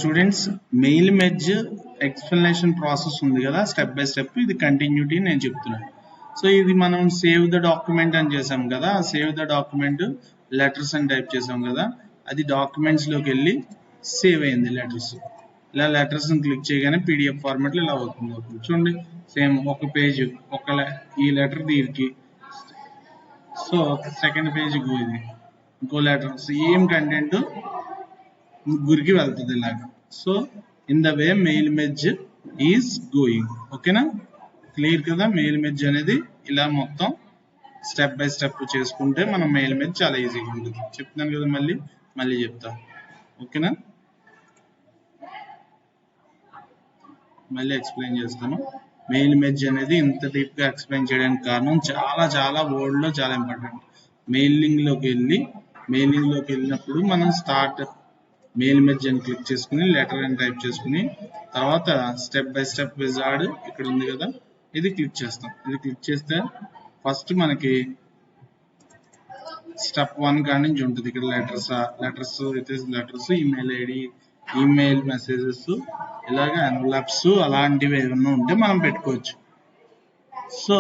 Students mail merge explanation process ఉంది కదా, step by step ఇది కంటిన్యూటీ నేను చెప్తున్నాను. సో ఇది మనం సేవ్ ద డాక్యుమెంట్ అని చేసాం కదా, సేవ్ ద డాక్యుమెంట్ లెటర్స్ అని టైప్ చేసాం కదా, అది డాక్యుమెంట్స్ లోకి వెళ్ళి సేవ్ అయింది లెటర్స్. ఇలా లెటర్స్ క్లిక్ చేయగానే పీడిఎఫ్ ఫార్మాట్ లో ఇలా అవుతుంది. చూడండి సేమ్ ఒక పేజ్ ఈ లెటర్ దీనికి, సో సెకండ్ పేజ్ ఇది ఇంకో లెటర్, సేమ్ కంటెంట్ ముగ్గురికి వెళ్తుంది ఇలాగా. So in the way mail merge is going. ఓకేనా, క్లియర్ కదా? మెయిల్ మెర్జ్ అనేది ఇలా మొత్తం స్టెప్ బై స్టెప్ చేసుకుంటే మనం మెయిల్ మెర్జ్ చాలా ఈజీగా ఉంటుంది. చెప్తున్నాను కదా, మళ్ళీ చెప్తా. ఓకేనా, మళ్ళీ ఎక్స్ప్లెయిన్ చేస్తాను. మెయిల్ మెర్జ్ అనేది ఇంత డీప్ గా ఎక్స్ప్లెయిన్ చేయడానికి కారణం చాలా వర్డ్ లో చాలా ఇంపార్టెంట్. మెయిలింగ్ లోకి వెళ్ళినప్పుడు మనం స్టార్ట్ మెయిల్ మెర్జ్ అని క్లిక్ చేసుకుని లెటర్ అని టైప్ చేసుకుని తర్వాత స్టెప్ బై స్టెప్ విజార్డ్ ఇక్కడ ఉంది కదా, ఇది క్లిక్ చేస్తాం. ఇది క్లిక్ చేస్తే ఫస్ట్ మనకి స్టెప్ 1 కాడి నుంచి ఉంటుంది. ఇక్కడ letters, email ID, email messages, ఇలాగ ఎన్వలప్స్ అలాంటివి ఏమన్నా ఉంటే మనం పెట్టుకోవచ్చు. సో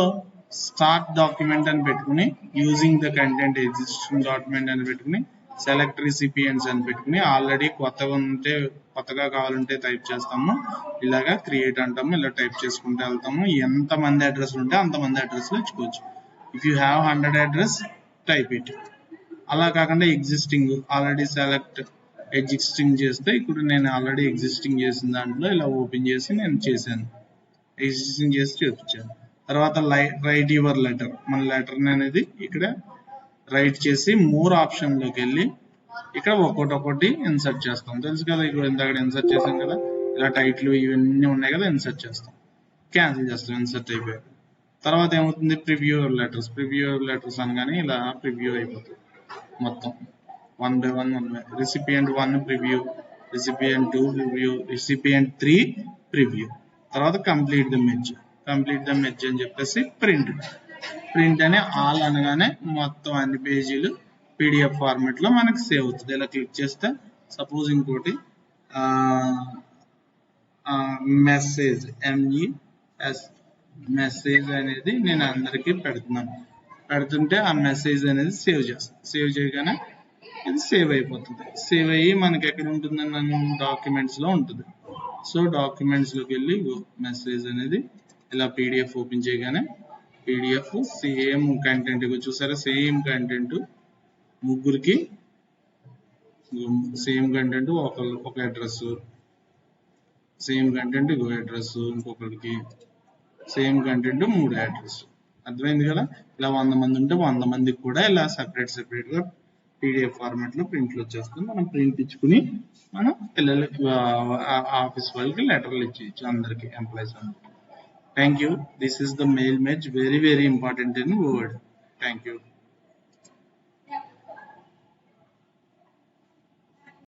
స్టార్ట్ డాక్యుమెంట్ అని పెట్టుకుని using the content existing document అని పెట్టుకుని సెలెక్ట్ రిసిపియంట్స్ అని పెట్టుకుని ఆల్రెడీ కొత్తగా కావాలంటే టైప్ చేస్తాము. ఇలాగా క్రియేట్ అంటాము, ఇలా టైప్ చేసుకుంటూ వెళ్తాము. ఎంతమంది అడ్రస్ ఉంటే అంతమంది అడ్రస్లు ఇచ్చుకోవచ్చు. If you have 100 address type it. అలా కాకుండా ఆల్రెడీ సెలెక్ట్ ఎగ్జిస్టింగ్ చేస్తే ఇప్పుడు నేను ఆల్రెడీ ఎగ్జిస్టింగ్ చేసిన దాంట్లో ఇలా ఓపెన్ చేసి నేను చేశాను, ఎగ్జిస్టింగ్ చేసి చూపించాను. తర్వాత రైట్ యువర్ లెటర్, మన లెటర్ అనేది ఇక్కడ రైట్ చేసి మోర్ ఆప్షన్ లోకి వెళ్ళి ఇక్కడ ఒక్కొక్కటి ఇన్సర్ట్ చేస్తాం. తెలుసు కదా, ఇక్కడ ఇందాక ఇన్సర్ట్ చేసాం కదా, ఇలా టైటిల్ ఇవన్నీ ఉన్నాయి కదా, ఇన్సర్ట్ చేస్తాం, క్యాన్సిల్ చేస్తాం, ఇన్సర్ట్ అయిపోయాక. తర్వాత ఏమవుతుంది, ప్రివ్యూ లెటర్స్ అనగానే ఇలా ప్రివ్యూ అయిపోతుంది మొత్తం 1 by 1. Recipient 1 preview, recipient 2 preview, recipient 3 preview. తర్వాత కంప్లీట్ ద మెర్జ్ అని చెప్పేసి ప్రింట్ అని ఆల్ అనగానే మొత్తం అన్ని పేజీలు పీడిఎఫ్ ఫార్మాట్ లో మనకి సేవ్ అవుతుంది. ఇలా క్లిక్ చేస్తే సపోజ్ ఇంకోటి మెసేజ్ మెసేజ్ అనేది నేను అందరికీ పెడుతుంటే ఆ మెసేజ్ అనేది సేవ్ చేయగానే ఇది సేవ్ అయిపోతుంది. సేవ్ అయ్యి మనకి ఎక్కడ ఉంటుందని డాక్యుమెంట్స్ లో ఉంటుంది. సో డాక్యుమెంట్స్ లోకి వెళ్ళి మెసేజ్ అనేది ఇలా పీడిఎఫ్ ఓపెన్ చేయగానే పీడిఎఫ్ సేమ్ కంటెంట్, చూసారా, సేమ్ కంటెంట్ ముగ్గురికి సేమ్ కంటెంట్, ఒక అడ్రస్, సేమ్ కంటెంట్ అడ్రస్, ఇంకొకరికి సేమ్ కంటెంట్ 3 అడ్రస్. అర్థమైంది కదా? ఇలా 100 మంది ఉంటే 100 మందికి కూడా ఇలా సెపరేట్ గా పీడిఎఫ్ ఫార్మాట్ లో ప్రింట్లు వచ్చేస్తుంది. మనం ప్రింట్ ఇచ్చుకుని మనం పిల్లలకి ఆఫీస్ వాళ్ళకి లెటర్లు ఇచ్చేయచ్చు, అందరికి ఎంప్లాయీస్ అందరికి. Thank you. This is the mail merge, very important in Word. Thank you.